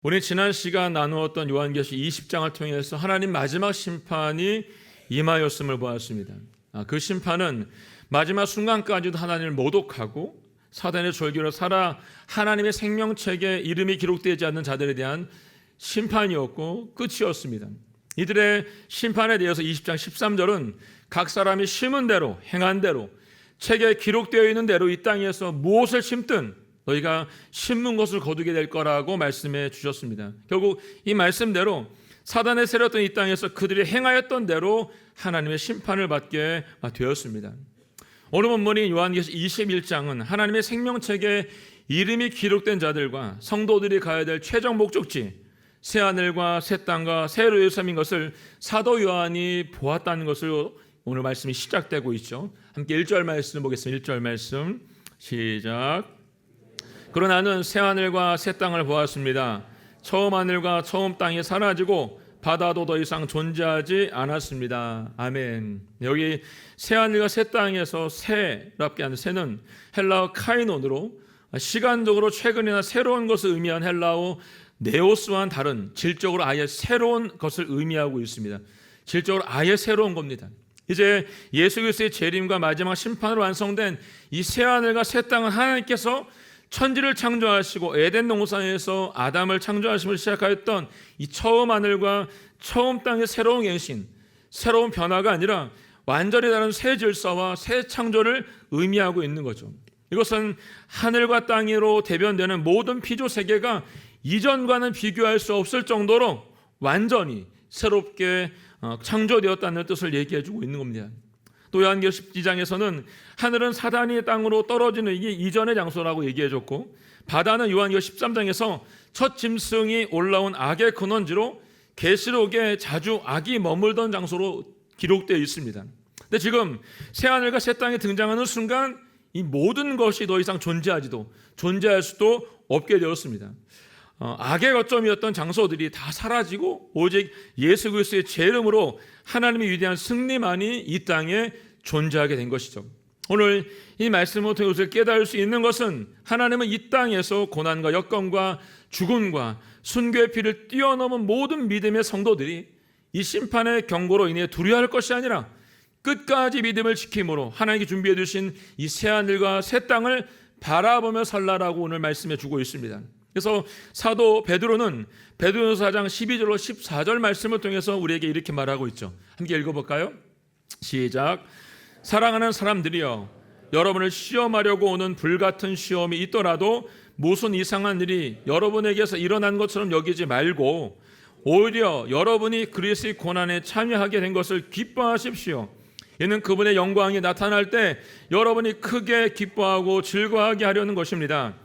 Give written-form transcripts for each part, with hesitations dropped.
우리 지난 시간 나누었던 요한계시 20장을 통해서 하나님 마지막 심판이 임하였음을 보았습니다. 그 심판은 마지막 순간까지도 하나님을 모독하고 사단의 졸기로 살아 하나님의 생명책에 이름이 기록되지 않는 자들에 대한 심판이었고 끝이었습니다. 이들의 심판에 대해서 20장 13절은 각 사람이 심은 대로 행한 대로 책에 기록되어 있는 대로 이 땅에서 무엇을 심든 너희가 심는 것을 거두게 될 거라고 말씀해 주셨습니다. 결국 이 말씀대로 사단의 세렸던 이 땅에서 그들이 행하였던 대로 하나님의 심판을 받게 되었습니다. 오늘 본문인 요한계시 21장은 하나님의 생명책에 이름이 기록된 자들과 성도들이 가야 될 최종 목적지 새하늘과 새 땅과 새 예루살렘인 것을 사도 요한이 보았다는 것을 오늘 말씀이 시작되고 있죠. 함께 1절 말씀 보겠습니다. 1절 말씀 시작. 그러나 나는 새하늘과 새 땅을 보았습니다. 처음 하늘과 처음 땅이 사라지고 바다도 더 이상 존재하지 않았습니다. 아멘. 여기 새하늘과 새 땅에서 새랍게 하는 새는 헬라어 카이논으로 시간적으로 최근이나 새로운 것을 의미한 헬라어 네오스와는 다른 질적으로 아예 새로운 것을 의미하고 있습니다. 질적으로 아예 새로운 겁니다. 이제 예수 그리스도의 재림과 마지막 심판으로 완성된 이 새하늘과 새 땅은 하나님께서 천지를 창조하시고 에덴 동산에서 아담을 창조하심을 시작하였던 이 처음 하늘과 처음 땅의 새로운 갱신, 새로운 변화가 아니라 완전히 다른 새 질서와 새 창조를 의미하고 있는 거죠. 이것은 하늘과 땅으로 대변되는 모든 피조 세계가 이전과는 비교할 수 없을 정도로 완전히 새롭게 창조되었다는 뜻을 얘기해주고 있는 겁니다. 또 요한계시 12장에서는 하늘은 사단이 땅으로 떨어지는 이게 이전의 장소라고 얘기해줬고, 바다는 요한계시 13장에서 첫 짐승이 올라온 악의 근원지로 계시록에 자주 악이 머물던 장소로 기록되어 있습니다. 근데 지금 새하늘과 새 땅이 등장하는 순간 이 모든 것이 더 이상 존재할 수도 없게 되었습니다. 악의 거점이었던 장소들이 다 사라지고 오직 예수 그리스도의 제 이름으로 하나님의 위대한 승리만이 이 땅에 존재하게 된 것이죠. 오늘 이 말씀을 통해서 깨달을 수 있는 것은 하나님은 이 땅에서 고난과 역경과 죽음과 순교의 피를 뛰어넘은 모든 믿음의 성도들이 이 심판의 경고로 인해 두려워할 것이 아니라 끝까지 믿음을 지킴으로 하나님께 준비해 주신 이 새하늘과 새 땅을 바라보며 살라라고 오늘 말씀해 주고 있습니다. 그래서 사도 베드로는 베드로서 4장 12절로 14절 말씀을 통해서 우리에게 이렇게 말하고 있죠. 함께 읽어볼까요? 시작. 사랑하는 사람들이여, 여러분을 시험하려고 오는 불같은 시험이 있더라도 무슨 이상한 일이 여러분에게서 일어난 것처럼 여기지 말고 오히려 여러분이 그리스도의 고난에 참여하게 된 것을 기뻐하십시오. 이는 그분의 영광이 나타날 때 여러분이 크게 기뻐하고 즐거워하게 하려는 것입니다.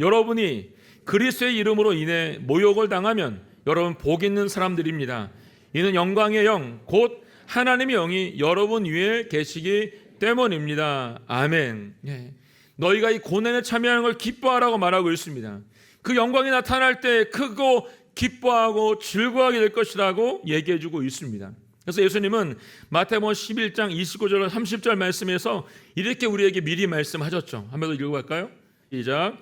여러분이 그리스도의 이름으로 인해 모욕을 당하면 여러분 복 있는 사람들입니다. 이는 영광의 영, 곧 하나님의 영이 여러분 위에 계시기 때문입니다. 아멘. 너희가 이 고난에 참여하는 걸 기뻐하라고 말하고 있습니다. 그 영광이 나타날 때 크고 기뻐하고 즐거워하게 될 것이라고 얘기해주고 있습니다. 그래서 예수님은 마태복음 11장 29절 30절 말씀에서 이렇게 우리에게 미리 말씀하셨죠. 한 번 더 읽어볼까요? 시작.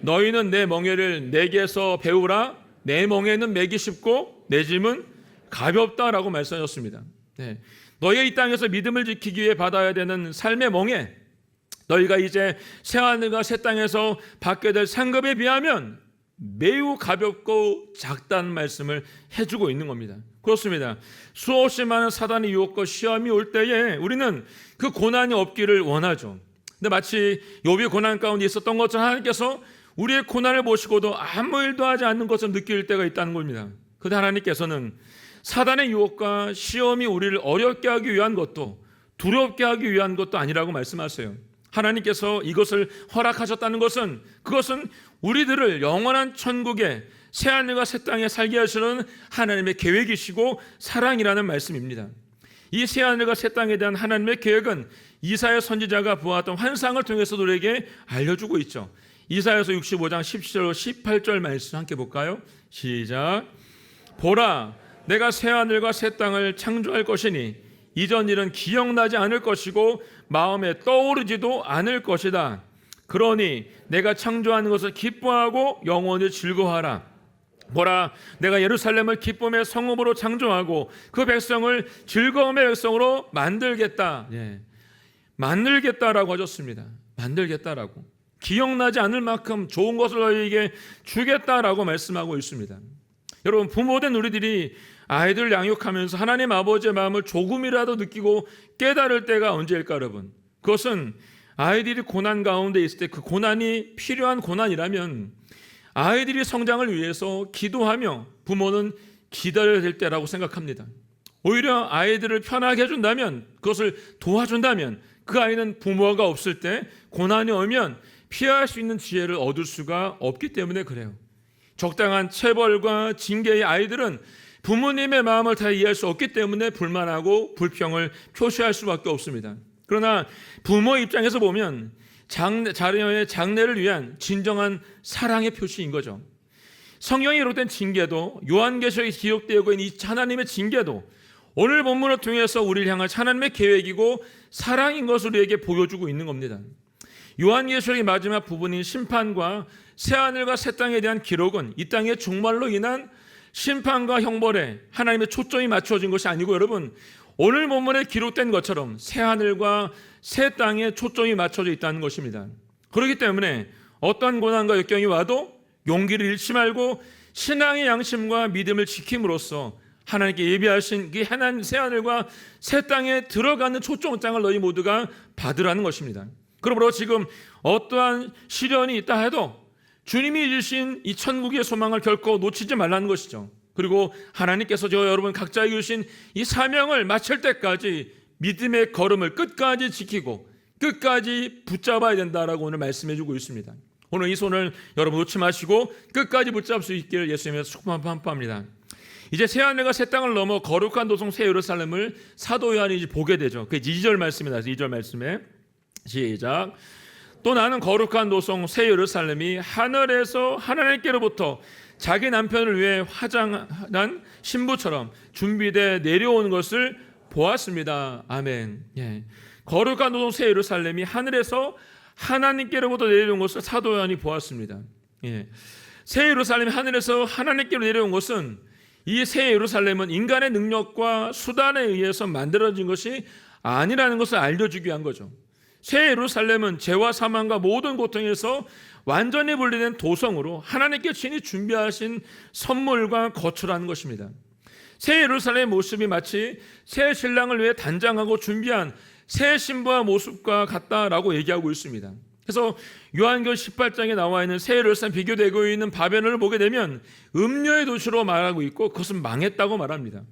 너희는 내 멍에를 내게서 배우라. 내 멍에는 매기 쉽고 내 짐은 가볍다라고 말씀하셨습니다. 너희가 이 땅에서 믿음을 지키기 위해 받아야 되는 삶의 멍에, 너희가 이제 새하늘과 새 땅에서 받게 될 상급에 비하면 매우 가볍고 작다는 말씀을 해주고 있는 겁니다. 그렇습니다. 수없이 많은 사단의 유혹과 시험이 올 때에 우리는 그 고난이 없기를 원하죠. 근데 마치 욥이 고난 가운데 있었던 것처럼 하나님께서 우리의 고난을 보시고도 아무 일도 하지 않는 것처럼 느낄 때가 있다는 겁니다. 그런데 하나님께서는 사단의 유혹과 시험이 우리를 어렵게 하기 위한 것도 두렵게 하기 위한 것도 아니라고 말씀하세요. 하나님께서 이것을 허락하셨다는 것은 그것은 우리들을 영원한 천국에 새하늘과 새 땅에 살게 하시는 하나님의 계획이시고 사랑이라는 말씀입니다. 이 새하늘과 새 땅에 대한 하나님의 계획은 이사야 선지자가 보았던 환상을 통해서 우리에게 알려주고 있죠. 이사야서 65장 17절 18절 말씀 함께 볼까요? 시작. 보라, 내가 새하늘과 새 땅을 창조할 것이니 이전 일은 기억나지 않을 것이고 마음에 떠오르지도 않을 것이다. 그러니 내가 창조하는 것을 기뻐하고 영원히 즐거워하라. 보라, 내가 예루살렘을 기쁨의 성읍으로 창조하고 그 백성을 즐거움의 백성으로 만들겠다. 예. 만들겠다라고 하셨습니다. 만들겠다라고. 기억나지 않을 만큼 좋은 것을 너희에게 주겠다라고 말씀하고 있습니다. 여러분, 부모된 우리들이 아이들 양육하면서 하나님 아버지의 마음을 조금이라도 느끼고 깨달을 때가 언제일까 여러분? 그것은 아이들이 고난 가운데 있을 때 그 고난이 필요한 고난이라면 아이들이 성장을 위해서 기도하며 부모는 기다려야 될 때라고 생각합니다. 오히려 아이들을 편하게 해준다면, 그것을 도와준다면 그 아이는 부모가 없을 때 고난이 오면 피할 수 있는 지혜를 얻을 수가 없기 때문에 그래요. 적당한 체벌과 징계의 아이들은 부모님의 마음을 다 이해할 수 없기 때문에 불만하고 불평을 표시할 수밖에 없습니다. 그러나 부모 입장에서 보면 자녀의 장래를 위한 진정한 사랑의 표시인 거죠. 성경에 기록된 징계도, 요한계시록에 기록되고 있는 이 하나님의 징계도 오늘 본문을 통해서 우리를 향한 하나님의 계획이고 사랑인 것을 우리에게 보여주고 있는 겁니다. 요한계시록의 마지막 부분인 심판과 새하늘과 새 땅에 대한 기록은 이 땅의 종말로 인한 심판과 형벌에 하나님의 초점이 맞춰진 것이 아니고 여러분, 오늘 본문에 기록된 것처럼 새하늘과 새 땅에 초점이 맞춰져 있다는 것입니다. 그렇기 때문에 어떠한 고난과 역경이 와도 용기를 잃지 말고 신앙의 양심과 믿음을 지킴으로써 하나님께 예비하신 그 새하늘과 새 땅에 들어가는 초청장을 너희 모두가 받으라는 것입니다. 그러므로 지금 어떠한 시련이 있다 해도 주님이 주신 이 천국의 소망을 결코 놓치지 말라는 것이죠. 그리고 하나님께서 저 여러분 각자에게 주신 이 사명을 마칠 때까지 믿음의 걸음을 끝까지 지키고 끝까지 붙잡아야 된다라고 오늘 말씀해 주고 있습니다. 오늘 이 손을 여러분 놓지 마시고 끝까지 붙잡을 수 있기를 예수님께서 축복합니다. 이제 새하늘과 새 땅을 넘어 거룩한 도성 새 예루살렘을 사도 요한이 이제 보게 되죠. 그 2절 말씀입니다. 2절 말씀에 시작. 또 나는 거룩한 도성 새 예루살렘이 하늘에서 하나님께로부터 자기 남편을 위해 화장한 신부처럼 준비돼 내려오는 것을 보았습니다. 아멘. 예. 거룩한 도성 새 예루살렘이 하늘에서 하나님께로부터 내려온 것을 사도 요한이 보았습니다. 예. 새 예루살렘이 하늘에서 하나님께로 내려온 것은 이 새 예루살렘은 인간의 능력과 수단에 의해서 만들어진 것이 아니라는 것을 알려주기 위한 거죠. 새 예루살렘은 죄와 사망과 모든 고통에서 완전히 분리된 도성으로 하나님께 친히 준비하신 선물과 거처라는 것입니다. 새 예루살렘의 모습이 마치 새 신랑을 위해 단장하고 준비한 새 신부의 모습과 같다라고 얘기하고 있습니다. 그래서 요한계시록 18장에 나와 있는 새 예루살렘 비교되고 있는 바벨론을 보게 되면 음료의 도시로 말하고 있고 그것은 망했다고 말합니다.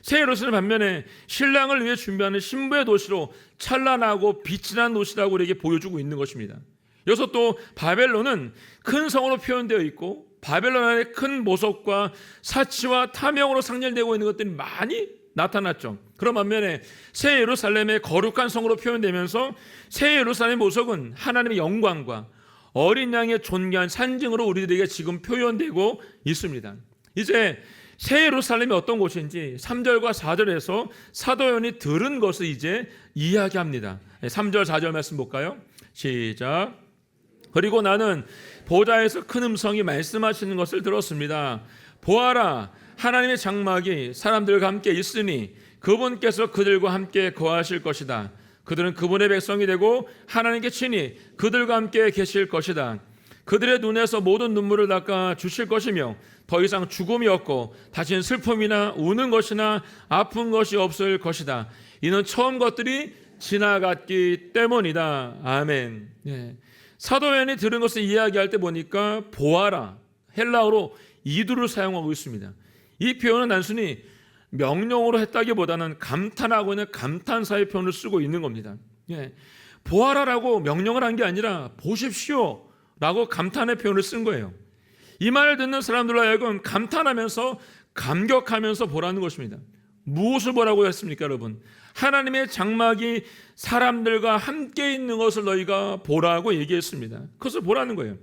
새 예루살렘 반면에 신랑을 위해 준비하는 신부의 도시로 찬란하고 빛이 난 도시라고 우리에게 보여주고 있는 것입니다. 여기서 또 바벨론은 큰 성으로 표현되어 있고 바벨론 안에 큰 모속과 사치와 탐욕으로 상징되고 있는 것들이 많이 나타났죠. 그런 반면에 새 예루살렘의 거룩한 성으로 표현되면서 새 예루살렘의 모속은 하나님의 영광과 어린 양의 존귀한 상징으로 우리들에게 지금 표현되고 있습니다. 이제 새 예루살렘이 어떤 곳인지 3절과 4절에서 사도 요한이 들은 것을 이제 이야기합니다. 3절 4절 말씀 볼까요? 시작. 그리고 나는 보좌에서 큰 음성이 말씀하시는 것을 들었습니다. 보아라, 하나님의 장막이 사람들과 함께 있으니 그분께서 그들과 함께 거하실 것이다. 그들은 그분의 백성이 되고 하나님께 친히 그들과 함께 계실 것이다. 그들의 눈에서 모든 눈물을 닦아 주실 것이며 더 이상 죽음이 없고 다시는 슬픔이나 우는 것이나 아픈 것이 없을 것이다. 이는 처음 것들이 지나갔기 때문이다. 아멘. 예. 사도 요한이 들은 것을 이야기할 때 보니까 보아라, 헬라어로 이두를 사용하고 있습니다. 이 표현은 단순히 명령으로 했다기보다는 감탄하고 있는 감탄사의 표현을 쓰고 있는 겁니다. 예. 보아라라고 명령을 한 게 아니라 보십시오 라고 감탄의 표현을 쓴 거예요. 이 말을 듣는 사람들로 하여금 감탄하면서 감격하면서 보라는 것입니다. 무엇을 보라고 했습니까, 여러분? 하나님의 장막이 사람들과 함께 있는 것을 너희가 보라고 얘기했습니다. 그것을 보라는 거예요.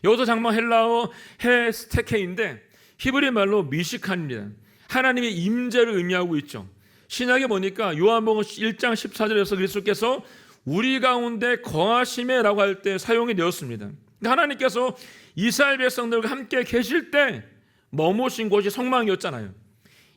여기서 장막 헬라어 헤스테케인데 히브리 말로 미시칸입니다. 하나님의 임재를 의미하고 있죠. 신약에 보니까 요한복음 1장 14절에서 그리스도께서 우리 가운데 거하심에라고 할 때 사용이 되었습니다. 하나님께서 이스라엘 백성들과 함께 계실 때 머무신 곳이 성막이었잖아요.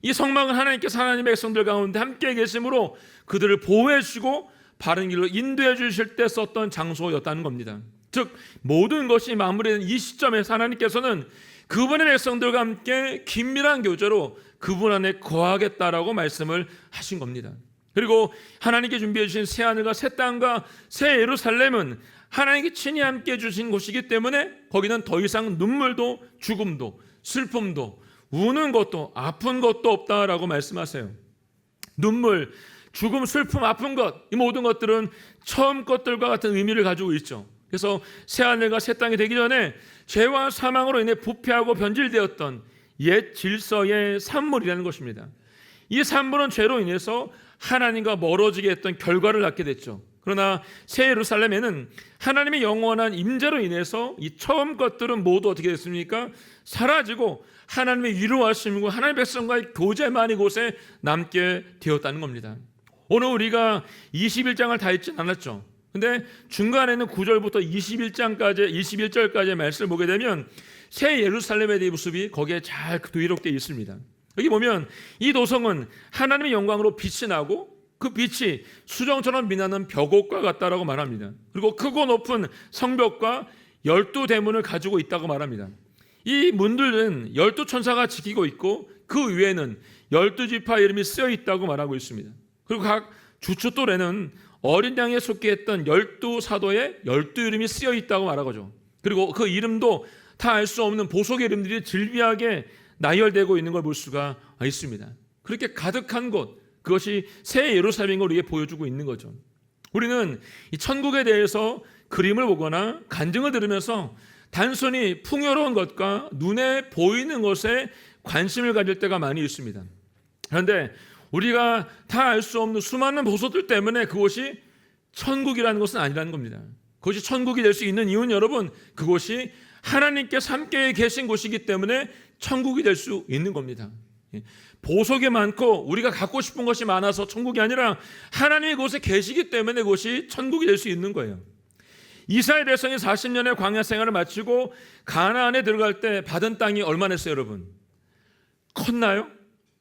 이 성막은 하나님께서 하나님의 백성들 가운데 함께 계심으로 그들을 보호해 주시고 바른 길로 인도해 주실 때 썼던 장소였다는 겁니다. 즉 모든 것이 마무리된 이 시점에서 하나님께서는 그분의 백성들과 함께 긴밀한 교제로 그분 안에 거하겠다라고 말씀을 하신 겁니다. 그리고 하나님께 준비해 주신 새 하늘과 새 땅과 새 예루살렘은 하나님께 친히 함께 주신 곳이기 때문에 거기는 더 이상 눈물도 죽음도 슬픔도 우는 것도 아픈 것도 없다라고 말씀하세요. 눈물, 죽음, 슬픔, 아픈 것, 이 모든 것들은 처음 것들과 같은 의미를 가지고 있죠. 그래서 새 하늘과 새 땅이 되기 전에 죄와 사망으로 인해 부패하고 변질되었던 옛 질서의 산물이라는 것입니다. 이 산물은 죄로 인해서 하나님과 멀어지게 했던 결과를 낳게 됐죠. 그러나 새 예루살렘에는 하나님의 영원한 임재로 인해서 이 처음 것들은 모두 어떻게 됐습니까? 사라지고 하나님의 위로하심과 하나님의 백성과의 교제만 이곳에 남게 되었다는 겁니다. 오늘 우리가 21장을 다 읽진 않았죠. 근데 중간에는 9절부터 21절까지의 말씀을 보게 되면 새 예루살렘에 대한 모습이 거기에 잘 기록되어 있습니다. 여기 보면 이 도성은 하나님의 영광으로 빛이 나고 그 빛이 수정처럼 빛나는 벽옥과 같다라고 말합니다. 그리고 크고 높은 성벽과 12대문을 가지고 있다고 말합니다. 이 문들은 12천사가 지키고 있고 그 위에는 12지파 이름이 쓰여 있다고 말하고 있습니다. 그리고 각 주춧돌에는 어린 양에 속해 했던 12사도의 12이름이 쓰여 있다고 말하죠. 그리고 그 이름도 다 알 수 없는 보석의 이름들이 질비하게 나열되고 있는 걸 볼 수가 있습니다. 그렇게 가득한 곳, 그것이 새 예루살렘인 걸 우리에게 보여주고 있는 거죠. 우리는 이 천국에 대해서 그림을 보거나 간증을 들으면서 단순히 풍요로운 것과 눈에 보이는 것에 관심을 가질 때가 많이 있습니다. 그런데 우리가 다 알 수 없는 수많은 보석들 때문에 그것이 천국이라는 것은 아니라는 겁니다. 그것이 천국이 될 수 있는 이유는 여러분, 그것이 하나님께서 함께 계신 곳이기 때문에 천국이 될 수 있는 겁니다. 보석이 많고 우리가 갖고 싶은 것이 많아서 천국이 아니라 하나님이 그곳에 계시기 때문에 그것이 천국이 될 수 있는 거예요. 이스라엘 백성이 40년의 광야 생활을 마치고 가나안에 들어갈 때 받은 땅이 얼마나 했어요, 여러분? 컸나요?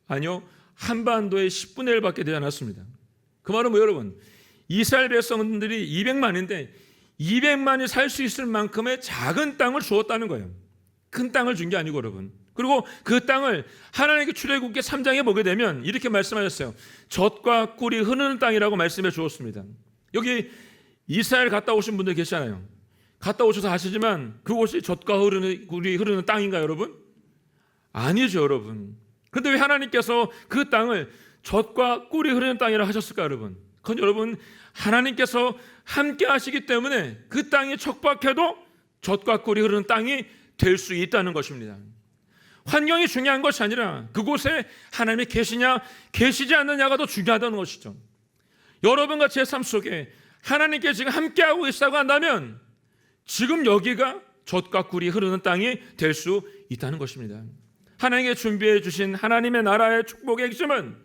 아니요. 한반도의 10분의 1밖에 되지 않았습니다. 그 말은 뭐 여러분? 이스라엘 백성들이 200만인데 200만이 살 수 있을 만큼의 작은 땅을 주었다는 거예요. 큰 땅을 준 게 아니고 여러분. 그리고 그 땅을 하나님께 출애굽기 3장에 보게 되면 이렇게 말씀하셨어요. 젖과 꿀이 흐르는 땅이라고 말씀해 주었습니다. 여기 이스라엘 갔다 오신 분들 계시잖아요. 갔다 오셔서 아시지만 그곳이 젖과 꿀이 흐르는 땅인가요, 여러분? 아니죠, 여러분. 그런데 왜 하나님께서 그 땅을 젖과 꿀이 흐르는 땅이라고 하셨을까요, 여러분? 그건 여러분, 하나님께서 함께 하시기 때문에 그 땅이 척박해도 젖과 꿀이 흐르는 땅이 될 수 있다는 것입니다. 환경이 중요한 것이 아니라 그곳에 하나님이 계시냐 계시지 않느냐가 더 중요하다는 것이죠. 여러분과 제 삶 속에 하나님께 지금 함께하고 계시다고 한다면 지금 여기가 젖과 꿀이 흐르는 땅이 될 수 있다는 것입니다. 하나님께 준비해 주신 하나님의 나라의 축복의 핵심은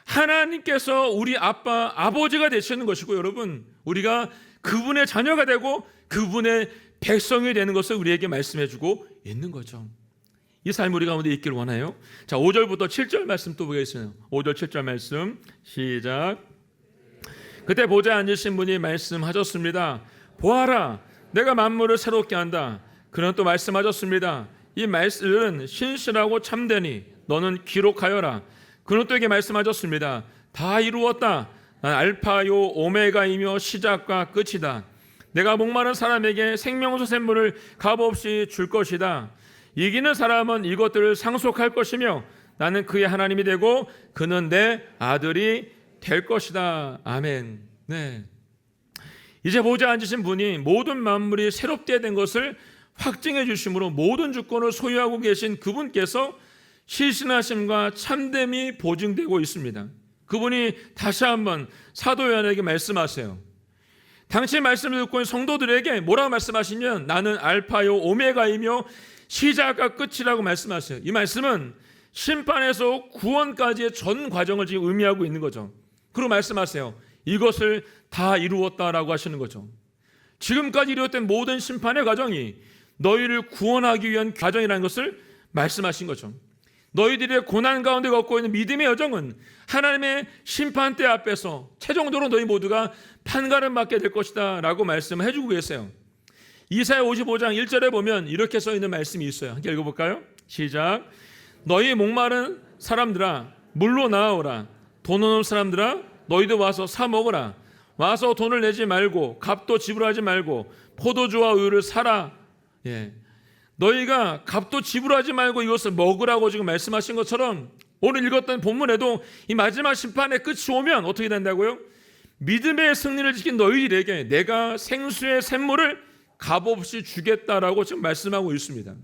하나님께서 우리 아빠, 아버지가 되시는 것이고 여러분, 우리가 그분의 자녀가 되고 그분의 백성이 되는 것을 우리에게 말씀해 주고 있는 거죠. 이 삶 우리 가운데 있기를 원해요. 자, 5절부터 7절 말씀 또 보겠습니다. 5절 7절 말씀 시작. 그때 보좌에 앉으신 분이 말씀하셨습니다. 보아라, 내가 만물을 새롭게 한다. 그는 또 말씀하셨습니다. 이 말씀은 신실하고 참되니 너는 기록하여라. 그는 또 이게 말씀하셨습니다. 다 이루었다. 난 알파요 오메가이며 시작과 끝이다. 내가 목마른 사람에게 생명수 샘물을 값없이 줄 것이다. 이기는 사람은 이것들을 상속할 것이며 나는 그의 하나님이 되고 그는 내 아들이 될 것이다. 아멘. 네. 이제 보좌에 앉으신 분이 모든 만물이 새롭게 된 것을 확증해 주심으로 모든 주권을 소유하고 계신 그분께서 실신하심과 참됨이 보증되고 있습니다. 그분이 다시 한번 사도 요한에게 말씀하세요. 당신 말씀을 듣고 있는 성도들에게 뭐라고 말씀하시냐면 나는 알파요 오메가이며 시작과 끝이라고 말씀하세요. 이 말씀은 심판에서 구원까지의 전 과정을 지금 의미하고 있는 거죠. 그리고 말씀하세요. 이것을 다 이루었다라고 하시는 거죠. 지금까지 이루었던 모든 심판의 과정이 너희를 구원하기 위한 과정이라는 것을 말씀하신 거죠. 너희들의 고난 가운데 걷고 있는 믿음의 여정은 하나님의 심판대 앞에서 최종적으로 너희 모두가 판가름 받게 될 것이다 라고 말씀을 해주고 계세요. 이사야 55장 1절에 보면 이렇게 써있는 말씀이 있어요. 함께 읽어볼까요? 시작. 너희 목마른 사람들아 물로 나아오라. 돈 없는 사람들아 너희도 와서 사 먹으라. 와서 돈을 내지 말고 값도 지불하지 말고 포도주와 우유를 사라. 너희가 값도 지불하지 말고 이것을 먹으라고 지금 말씀하신 것처럼 오늘 읽었던 본문에도 이 마지막 심판의 끝이 오면 어떻게 된다고요? 믿음의 승리를 지킨 너희들에게 내가 생수의 샘물을 값없이 주겠다라고 지금 말씀하고 있습니다.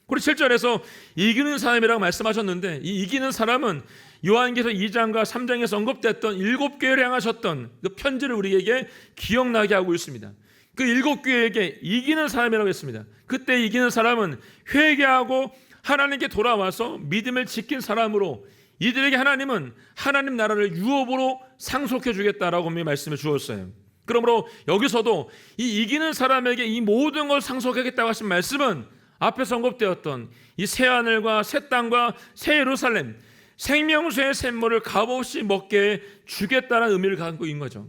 그리고 7절에서 이기는 사람이라고 말씀하셨는데 이 이기는 사람은 요한계시록 2장과 3장에서 언급됐던 7교회를 향하셨던 그 편지를 우리에게 기억나게 하고 있습니다. 그 7교회에게 이기는 사람이라고 했습니다. 그때 이기는 사람은 회개하고 하나님께 돌아와서 믿음을 지킨 사람으로 이들에게 하나님은 하나님 나라를 유업으로 상속해 주겠다라고 말씀해 주었어요. 그러므로 여기서도 이 이기는 사람에게 이 모든 걸 상속하겠다고 하신 말씀은 앞에서 언급되었던 이 새하늘과 새 땅과 새 예루살렘 생명수의 샘물을 값없이 먹게 주겠다는 의미를 갖고 있는 거죠.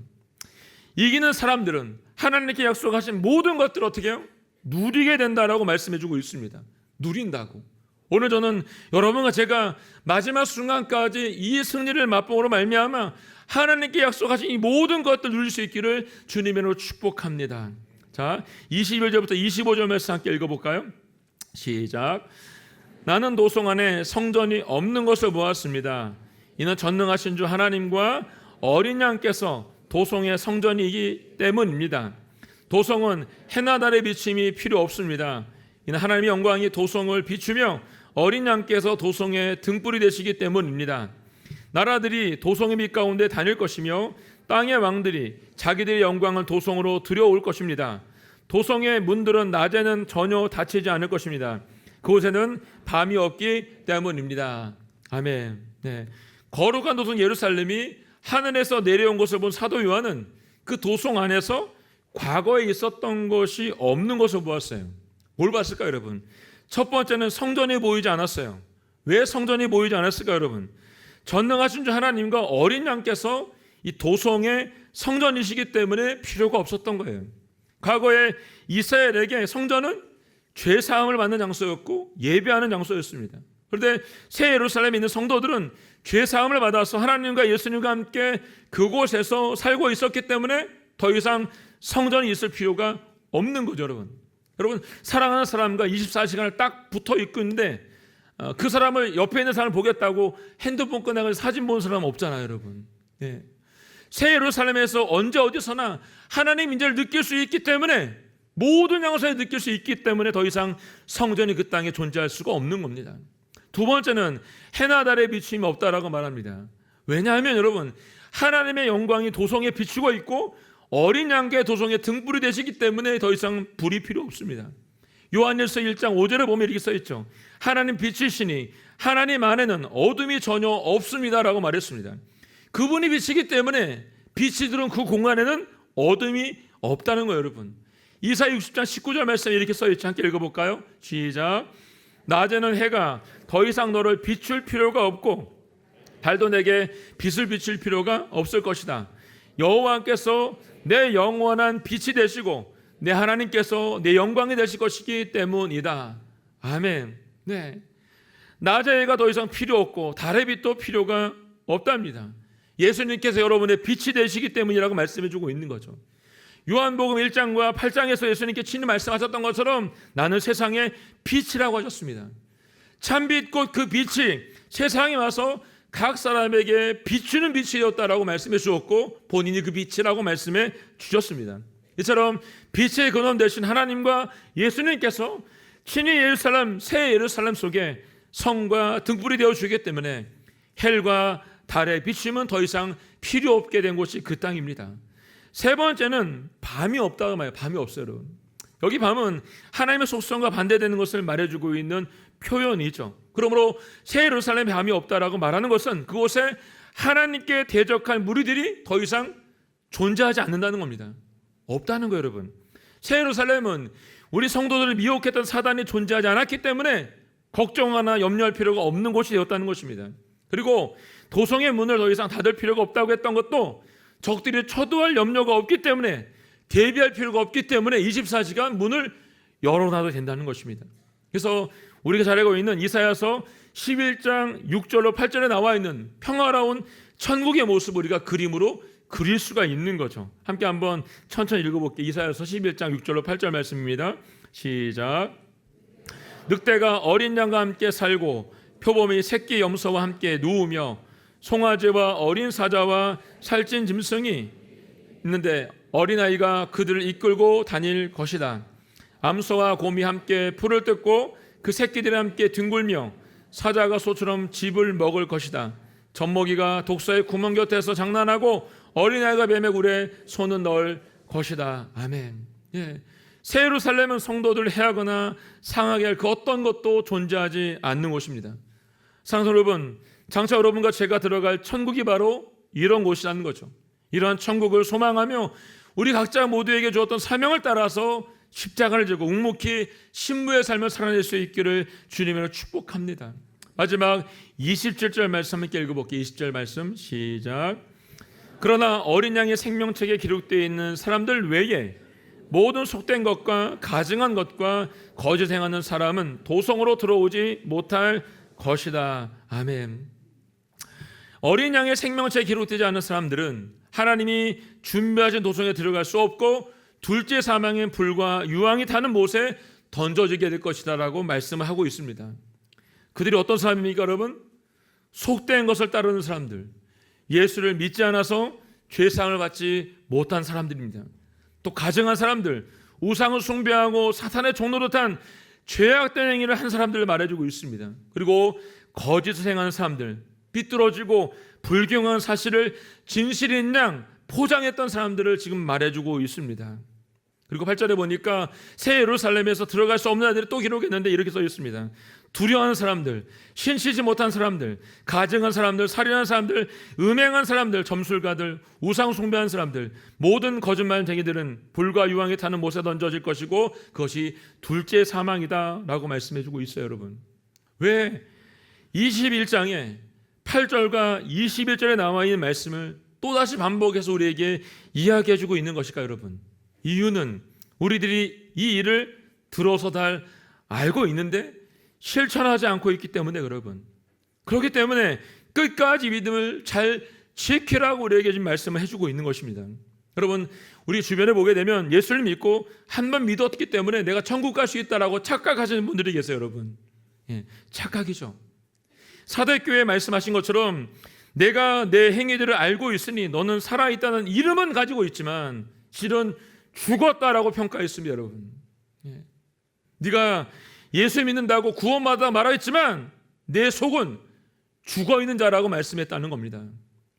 이기는 사람들은 하나님께 약속하신 모든 것들을 어떻게 해요? 누리게 된다라고 말씀해 주고 있습니다. 누린다고. 오늘 저는 여러분과 제가 마지막 순간까지 이 승리를 맛보므로 말미암아 하나님께 약속하신 이 모든 것들 누릴 수 있기를 주님으로 축복합니다. 자, 21절부터 25절 말씀 함께 읽어볼까요? 시작. 나는 도성 안에 성전이 없는 것을 보았습니다. 이는 전능하신 주 하나님과 어린 양께서 도성의 성전이기 때문입니다. 도성은 해나 달의 비침이 필요 없습니다. 이는 하나님의 영광이 도성을 비추며 어린 양께서 도성의 등불이 되시기 때문입니다. 나라들이 도성의 빛 가운데 다닐 것이며 땅의 왕들이 자기들의 영광을 도성으로 들여올 것입니다. 도성의 문들은 낮에는 전혀 닫히지 않을 것입니다. 그곳에는 밤이 없기 때문입니다. 아멘. 네. 거룩한 도성 예루살렘이 하늘에서 내려온 것을 본 사도 요한은 그 도성 안에서 과거에 있었던 것이 없는 것을 보았어요. 뭘 봤을까요, 여러분? 첫 번째는 성전이 보이지 않았어요. 왜 성전이 보이지 않았을까요, 여러분? 전능하신 주 하나님과 어린 양께서 이 도성의 성전이시기 때문에 필요가 없었던 거예요. 과거에 이스라엘에게 성전은 죄사함을 받는 장소였고 예배하는 장소였습니다. 그런데 새 예루살렘에 있는 성도들은 죄사함을 받아서 하나님과 예수님과 함께 그곳에서 살고 있었기 때문에 더 이상 성전이 있을 필요가 없는 거죠, 여러분. 여러분, 사랑하는 사람과 24시간을 딱 붙어 있고 있는데 그 사람을 옆에 있는 사람을 보겠다고 핸드폰 꺼내서 사진 보는 사람은 없잖아요, 여러분. 네. 새 예루살렘에서 언제 어디서나 하나님 인재를 느낄 수 있기 때문에 모든 장소에 느낄 수 있기 때문에 더 이상 성전이 그 땅에 존재할 수가 없는 겁니다. 두 번째는 해나 달의 비침이 없다라고 말합니다. 왜냐하면 여러분 하나님의 영광이 도성에 비추고 있고 어린 양의 도성에 등불이 되시기 때문에 더 이상 불이 필요 없습니다. 요한일서 1장 5절에 보면 이렇게 써있죠. 하나님 빛이시니 하나님 안에는 어둠이 전혀 없습니다라고 말했습니다. 그분이 빛이기 때문에 빛이 들은 그 공간에는 어둠이 없다는 거예요, 여러분. 이사야 60장 19절 말씀에 이렇게 써있죠. 함께 읽어볼까요? 시작. 낮에는 해가 더 이상 너를 비출 필요가 없고 달도 내게 빛을 비칠 필요가 없을 것이다. 여호와께서 내 영원한 빛이 되시고 내 하나님께서 내 영광이 되실 것이기 때문이다. 아멘. 네. 낮의 해가 더 이상 필요 없고 달의 빛도 필요가 없답니다. 예수님께서 여러분의 빛이 되시기 때문이라고 말씀해 주고 있는 거죠. 요한복음 1장과 8장에서 예수님께 친히 말씀하셨던 것처럼 나는 세상의 빛이라고 하셨습니다. 참빛 곧 그 빛이 세상에 와서 각 사람에게 비추는 빛이 되었다라고 말씀해 주었고 본인이 그 빛이라고 말씀해 주셨습니다. 이처럼 빛의 근원 되신 하나님과 예수님께서 친히 예루살렘, 새 예루살렘 속에 성과 등불이 되어주기 때문에 헬과 달의 비침은 더 이상 필요 없게 된 곳이 그 땅입니다. 세 번째는 밤이 없다고 말해요. 밤이 없어요, 여러분. 여기 밤은 하나님의 속성과 반대되는 것을 말해주고 있는 표현이죠. 그러므로 새 예루살렘에 밤이 없다라고 말하는 것은 그곳에 하나님께 대적한 무리들이 더 이상 존재하지 않는다는 겁니다. 없다는 거예요, 여러분. 새 예루살렘은 우리 성도들을 미혹했던 사단이 존재하지 않았기 때문에 걱정하나 염려할 필요가 없는 곳이 되었다는 것입니다. 그리고 도성의 문을 더 이상 닫을 필요가 없다고 했던 것도 적들이 초도할 염려가 없기 때문에, 대비할 필요가 없기 때문에 24시간 문을 열어놔도 된다는 것입니다. 그래서 우리가 잘 알고 있는 이사야서 11장 6절로 8절에 나와 있는 평화로운 천국의 모습을 우리가 그림으로 그릴 수가 있는 거죠. 함께 한번 천천히 읽어볼게요. 이사야서 11장 6절로 8절 말씀입니다. 시작. 늑대가 어린 양과 함께 살고 표범이 새끼 염소와 함께 누우며 송아지와 어린 사자와 살찐 짐승이 있는데 어린아이가 그들을 이끌고 다닐 것이다. 암소와 곰이 함께 풀을 뜯고 그 새끼들이 함께 뒹굴며 사자가 소처럼 짚을 먹을 것이다. 젖먹이가 독사의 구멍 곁에서 장난하고 어린아이가 뱀의 굴에 손을 넣을 것이다. 아멘. 예. 새 예루살렘은 성도들을 해하거나 상하게 할 그 어떤 것도 존재하지 않는 곳입니다. 사랑하는 여러분, 장차 여러분과 제가 들어갈 천국이 바로 이런 곳이라는 거죠. 이러한 천국을 소망하며 우리 각자 모두에게 주었던 사명을 따라서 십자가를 지고 묵묵히 신부의 삶을 살아낼 수 있기를 주님으로 축복합니다. 마지막 27절 말씀 함께 읽어볼게요. 20절 말씀 시작. 그러나 어린 양의 생명책에 기록되어 있는 사람들 외에 모든 속된 것과 가증한 것과 거짓 행하는 사람은 도성으로 들어오지 못할 것이다. 아멘. 어린 양의 생명책에 기록되지 않은 사람들은 하나님이 준비하신 도성에 들어갈 수 없고 둘째 사망인 불과 유황이 타는 못에 던져지게 될 것이다 라고 말씀을 하고 있습니다. 그들이 어떤 사람입니까 여러분? 속된 것을 따르는 사람들, 예수를 믿지 않아서 죄상을 받지 못한 사람들입니다. 또 가증한 사람들, 우상을 숭배하고 사탄의 종로로 탄 죄악된 행위를 한 사람들을 말해주고 있습니다. 그리고 거짓을 행하는 사람들, 삐뚤어지고 불경한 사실을 진실인 양 포장했던 사람들을 지금 말해주고 있습니다. 그리고 8절에 보니까 새 예루살렘에서 들어갈 수 없는 아들이 또 기록했는데 이렇게 써 있습니다. 두려워하는 사람들, 신실지 못한 사람들, 가증한 사람들, 살인한 사람들, 음행한 사람들, 점술가들, 우상 숭배한 사람들, 모든 거짓말쟁이들은 불과 유황에 타는 못에 던져질 것이고 그것이 둘째 사망이다 라고 말씀해주고 있어요. 여러분, 왜 21장에 8절과 21절에 나와 있는 말씀을 또다시 반복해서 우리에게 이야기해주고 있는 것일까요? 여러분, 이유는 우리들이 이 일을 들어서 다 알고 있는데 실천하지 않고 있기 때문에 여러분, 그렇기 때문에 끝까지 믿음을 잘 지키라고 우리에게 지금 말씀을 해주고 있는 것입니다. 여러분, 우리 주변에 보게 되면 예수를 믿고 한 번 믿었기 때문에 내가 천국 갈 수 있다라고 착각하시는 분들이 계세요. 여러분, 착각이죠. 사도행전에 말씀하신 것처럼 내가 내 행위들을 알고 있으니 너는 살아있다는 이름은 가지고 있지만 실은 죽었다라고 평가했습니다. 여러분, 네가 예수 믿는다고 구원받아 말하였지만 내 속은 죽어있는 자라고 말씀했다는 겁니다.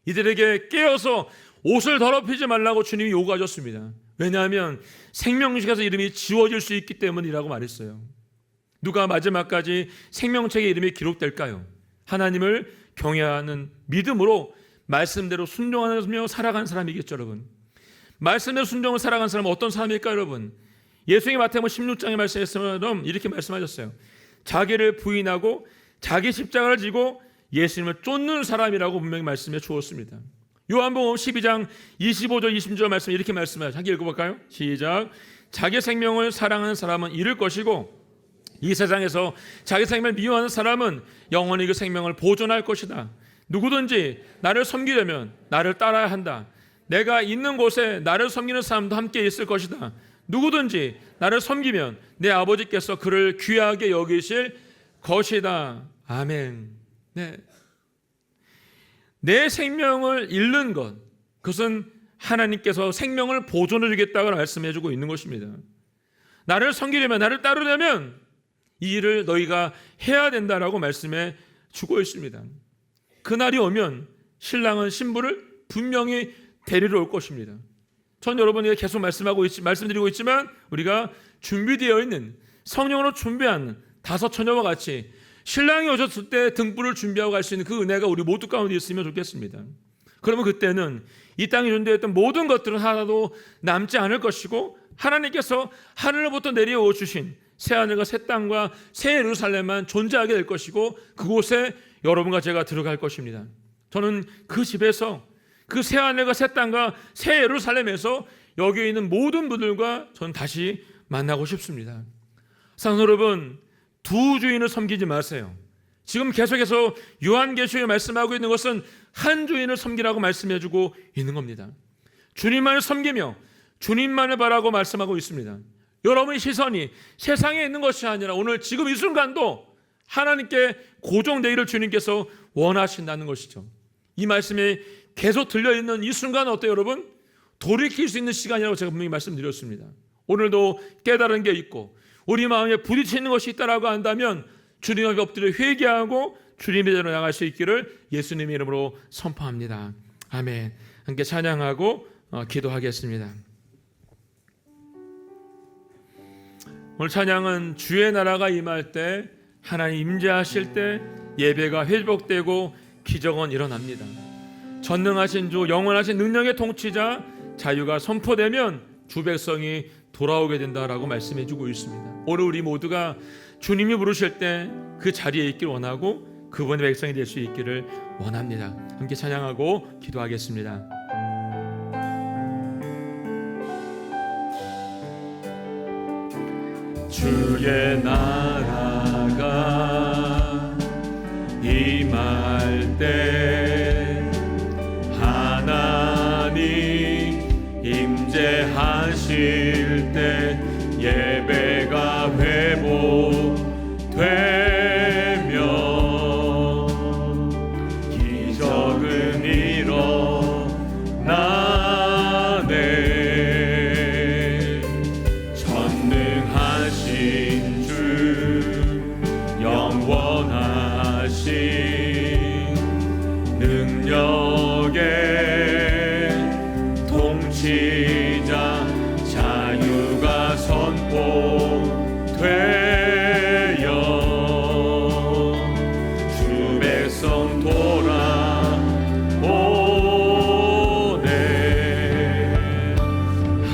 이들에게 깨어서 옷을 더럽히지 말라고 주님이 요구하셨습니다. 왜냐하면 생명책에서 이름이 지워질 수 있기 때문이라고 말했어요. 누가 마지막까지 생명책에 이름이 기록될까요? 하나님을 경외하는 믿음으로 말씀대로 순종하며 살아가는 사람이겠죠. 여러분, 말씀대로 순종을 살아가는 사람은 어떤 사람일까요? 여러분, 예수님이 마태복음 16장에 말씀했으면 이렇게 말씀하셨어요. 자기를 부인하고 자기 십자가를 지고 예수님을 쫓는 사람이라고 분명히 말씀해 주었습니다. 요한복음 12장 25절 26절 말씀 이렇게 말씀하죠. 함께 읽어볼까요? 시작. 자기 생명을 사랑하는 사람은 잃을 것이고 이 세상에서 자기 생명을 미워하는 사람은 영원히 그 생명을 보존할 것이다. 누구든지 나를 섬기려면 나를 따라야 한다. 내가 있는 곳에 나를 섬기는 사람도 함께 있을 것이다. 누구든지 나를 섬기면 내 아버지께서 그를 귀하게 여기실 것이다. 아멘. 네. 내 생명을 잃는 것, 그것은 하나님께서 생명을 보존해 주겠다고 말씀해 주고 있는 것입니다. 나를 섬기려면, 나를 따르려면 이 일을 너희가 해야 된다라고 말씀해 주고 있습니다. 그날이 오면 신랑은 신부를 분명히 데리러 올 것입니다. 전 여러분에게 계속 말씀드리고 있지만 우리가 준비되어 있는 성령으로 준비한 다섯 처녀와 같이 신랑이 오셨을 때 등불을 준비하고 갈 수 있는 그 은혜가 우리 모두 가운데 있으면 좋겠습니다. 그러면 그때는 이 땅에 존재했던 모든 것들은 하나도 남지 않을 것이고 하나님께서 하늘로부터 내려오 주신 새하늘과 새 땅과 새 예루살렘만 존재하게 될 것이고 그곳에 여러분과 제가 들어갈 것입니다. 저는 그 집에서 그 새하늘과 새 땅과 새 예루살렘에서 여기 있는 모든 분들과 저는 다시 만나고 싶습니다. 사랑하는 여러분, 두 주인을 섬기지 마세요. 지금 계속해서 요한계시록에 말씀하고 있는 것은 한 주인을 섬기라고 말씀해주고 있는 겁니다. 주님만을 섬기며 주님만을 바라고 말씀하고 있습니다. 여러분의 시선이 세상에 있는 것이 아니라 오늘 지금 이 순간도 하나님께 고정되기를 주님께서 원하신다는 것이죠. 이 말씀이 계속 들려있는 이 순간 어때요, 여러분? 돌이킬 수 있는 시간이라고 제가 분명히 말씀드렸습니다. 오늘도 깨달은 게 있고 우리 마음에 부딪히는 것이 있다라고 한다면 주님 앞에 엎드려 회개하고 주님의 대로 나갈 수 있기를 예수님의 이름으로 선포합니다. 아멘. 함께 찬양하고 기도하겠습니다. 오늘 찬양은 주의 나라가 임할 때, 하나님 임재하실 때 예배가 회복되고 기적은 일어납니다. 전능하신 주, 영원하신 능력의 통치자, 자유가 선포되면 주 백성이 돌아오게 된다라고 말씀해주고 있습니다. 오늘 우리 모두가 주님이 부르실 때 그 자리에 있길 원하고 그분의 백성이 될 수 있기를 원합니다. 함께 찬양하고 기도하겠습니다. 주의 나라가 임할 때 하나님 임재하실 때 예배가 회복되며 기적은 일어나네. 전능하신 주, 영원하신 능력의 통치자, 자유가 선포되어 주 백성 돌아오네.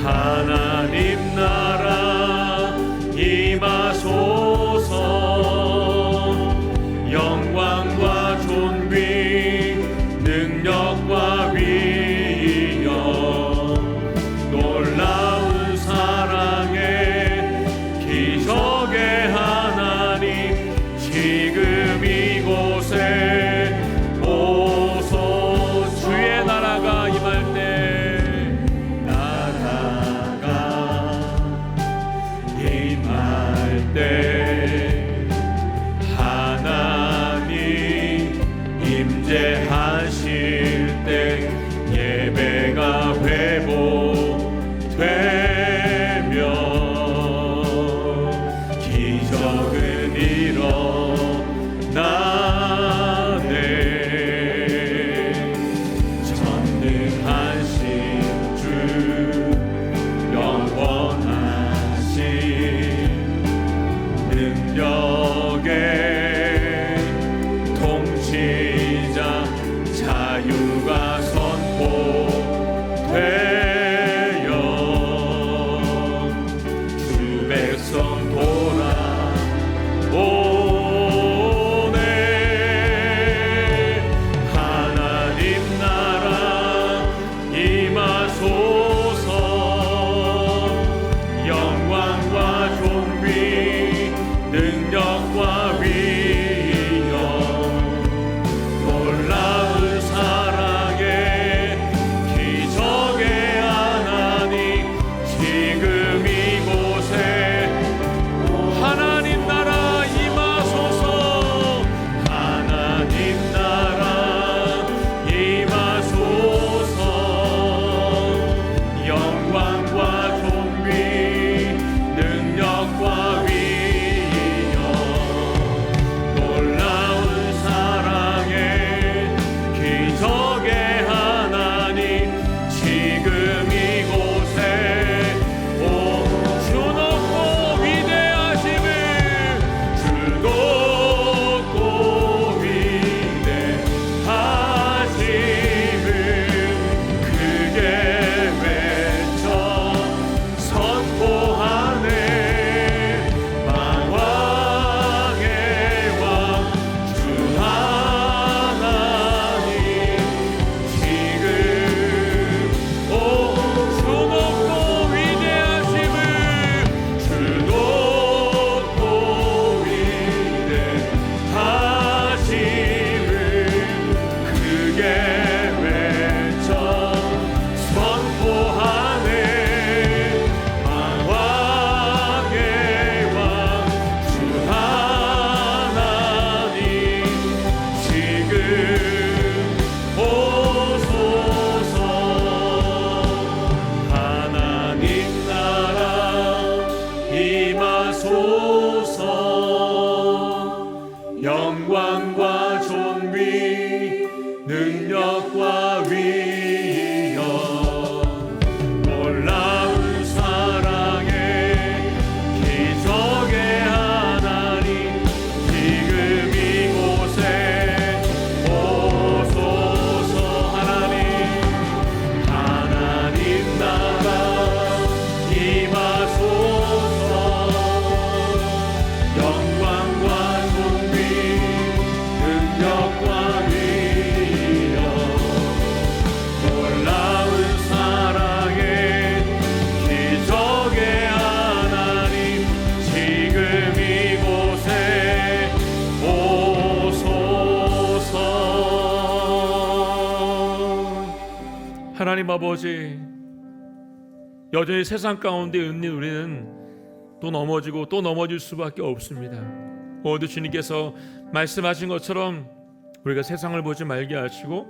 하나님 나라 임하소서. 영광과 존귀 능력과 위엄 놀라운 사랑의 기적의 하나님 지금 이곳에 하나님 아버지, 여전히 세상 가운데 있는 우리는 또 넘어지고 또 넘어질 수밖에 없습니다. 오늘 주님께서 말씀하신 것처럼 우리가 세상을 보지 말게 하시고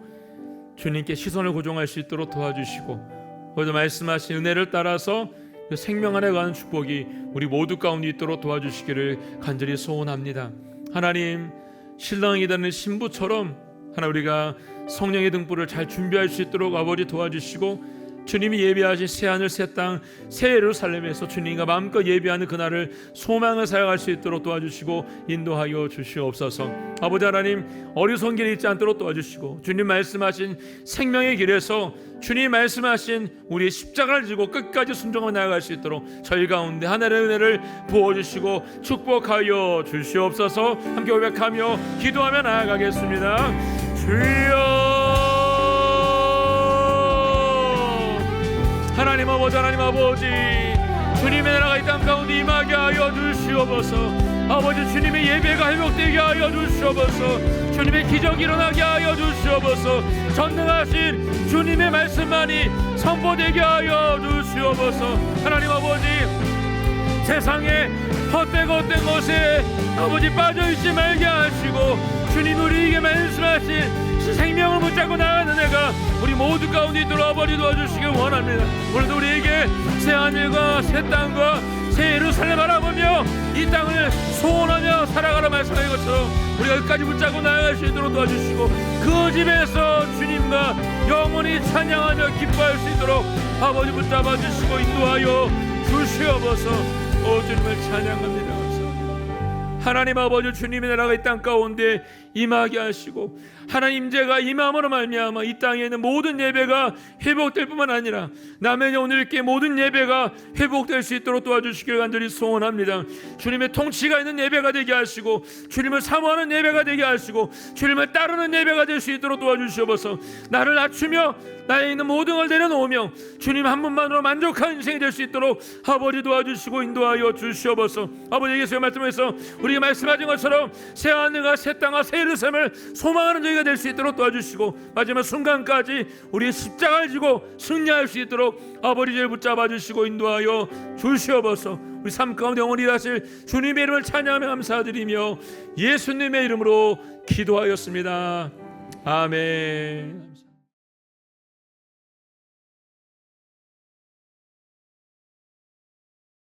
주님께 시선을 고정할 수 있도록 도와주시고, 오늘 말씀하신 은혜를 따라서 그 생명 안에 가는 축복이 우리 모두 가운데 있도록 도와주시기를 간절히 소원합니다. 하나님, 신랑이 기다리는 신부처럼 하나 우리가 성령의 등불을 잘 준비할 수 있도록 아버지 도와주시고, 주님이 예비하신 새하늘 새 땅 새 예루살렘에서 주님과 마음껏 예비하는 그날을 소망을 사용할 수 있도록 도와주시고 인도하여 주시옵소서. 아버지 하나님, 어리석은 길이 있지 않도록 도와주시고, 주님 말씀하신 생명의 길에서 주님 말씀하신 우리의 십자가를 지고 끝까지 순종하며 나아갈 수 있도록 저희 가운데 하늘의 은혜를 부어주시고 축복하여 주시옵소서. 함께 고백하며 기도하며 나아가겠습니다. 주여, 하나님 아버지, 하나님 아버지, 주님의 나라가 이 땅 가운데 임하게 하여 주시옵소서. 아버지, 주님의 예배가 회복되게 하여 주시옵소서. 주님의 기적이 일어나게 하여 주시옵소서. 전능하신 주님의 말씀만이 선포되게 하여 주시옵소서. 하나님 아버지, 세상에 헛되고 헛된 것에 아버지 빠져있지 말게 하시고, 주님 우리에게 말씀하신 생명을 붙잡고 나가는 애가 우리 모두 가운데 있도록 아버지 도와주시길 원합니다. 오늘도 우리에게 새 하늘과 새 땅과 새 예루살렘 바라보며 이 땅을 소원하며 살아가라 말씀하신 것처럼 우리가 끝까지 붙잡고 나아갈 수 있도록 도와주시고, 그 집에서 주님과 영원히 찬양하며 기뻐할 수 있도록 아버지 붙잡아 주시고 인도하여 주시옵소서. 주님을 찬양합니다. 하나님 아버지, 주님의 나라가 이 땅 가운데 임하게 하시고, 하나님 임재가 임함으로 말미암아 이 땅에 있는 모든 예배가 회복될 뿐만 아니라 남의 오늘께 모든 예배가 회복될 수 있도록 도와주시길 간절히 소원합니다. 주님의 통치가 있는 예배가 되게 하시고, 주님을 사모하는 예배가 되게 하시고, 주님을 따르는 예배가 될 수 있도록 도와주시옵소서. 나를 낮추며 나에 있는 모든 걸 내려놓으며 주님 한 분만으로 만족한 인생이 될 수 있도록 아버지 도와주시고 인도하여 주시옵소서. 아버지, 예수의 말씀에서 우리가 말씀하신 것처럼 새 하늘과 새 땅과 새 예루살렘을 소망하는 저희가 될 수 있도록 도와주시고, 마지막 순간까지 우리의 십자가를 지고 승리할 수 있도록 아버지 저를 붙잡아 주시고 인도하여 주시옵소서. 우리 삶 가운데 영원히 일하실 주님의 이름을 찬양하며 감사드리며 예수님의 이름으로 기도하였습니다. 아멘.